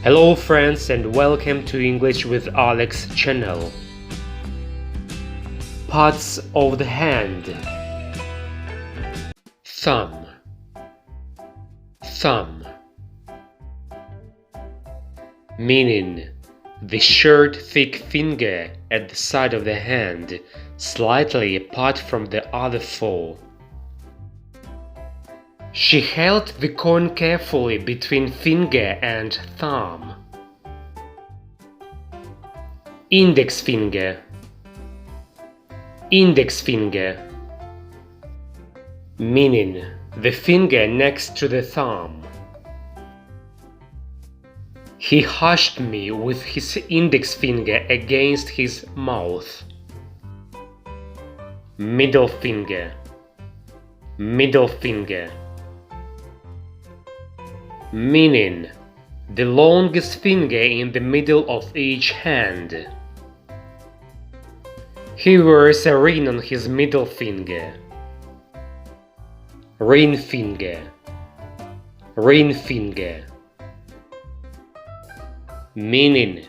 Hello friends and welcome to English with Alex channel. Parts of the hand. Thumb. Thumb. Meaning the short thick finger at the side of the hand, slightly apart from the other four. She held the coin carefully between finger and thumb. Index finger. Index finger. Meaning the finger next to the thumb. He hushed me with his index finger against his mouth. Middle finger. Middle finger. Meaning the longest finger in the middle of each hand. He wears a ring on his middle finger. Ring finger. Ring finger. Meaning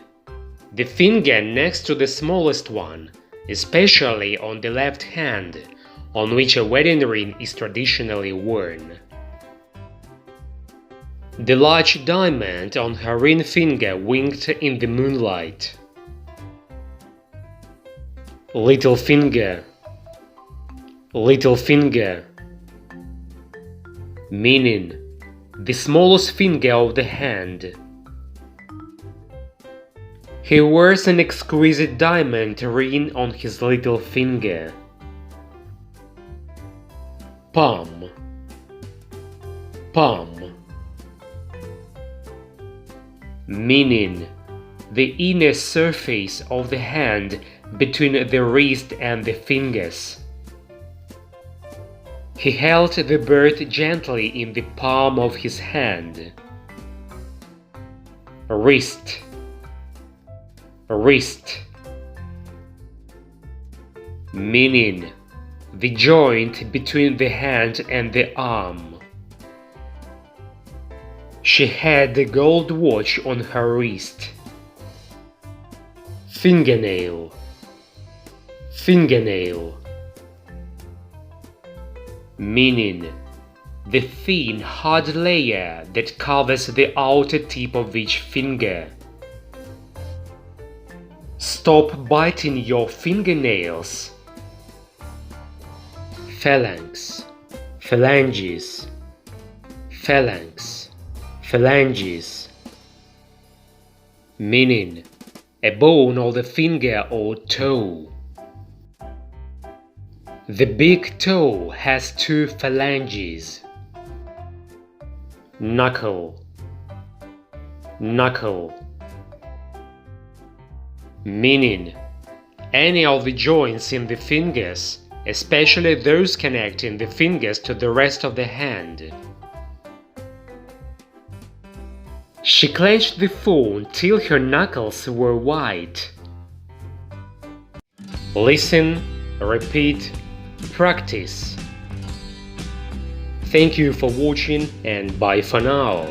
the finger next to the smallest one, especially on the left hand, on which a wedding ring is traditionally worn. The large diamond on her ring finger winked in the moonlight. Little finger. Little finger. Meaning the smallest finger of the hand. He wears an exquisite diamond ring on his little finger. Palm. Palm. Meaning the inner surface of the hand between the wrist and the fingers. He held the bird gently in the palm of his hand. Wrist. Wrist. Meaning the joint between the hand and the arm. She had a gold watch on her wrist. Fingernail. Fingernail. Meaning the thin, hard layer that covers the outer tip of each finger. Stop biting your fingernails. Phalanx. Phalanges. Phalanx. Phalanges. Meaning a bone of the finger or toe. The big toe has two phalanges. Knuckle. Knuckle. Meaning any of the joints in the fingers, especially those connecting the fingers to the rest of the hand. She clenched the phone till her knuckles were white. Listen, repeat, practice. Thank you for watching and bye for now.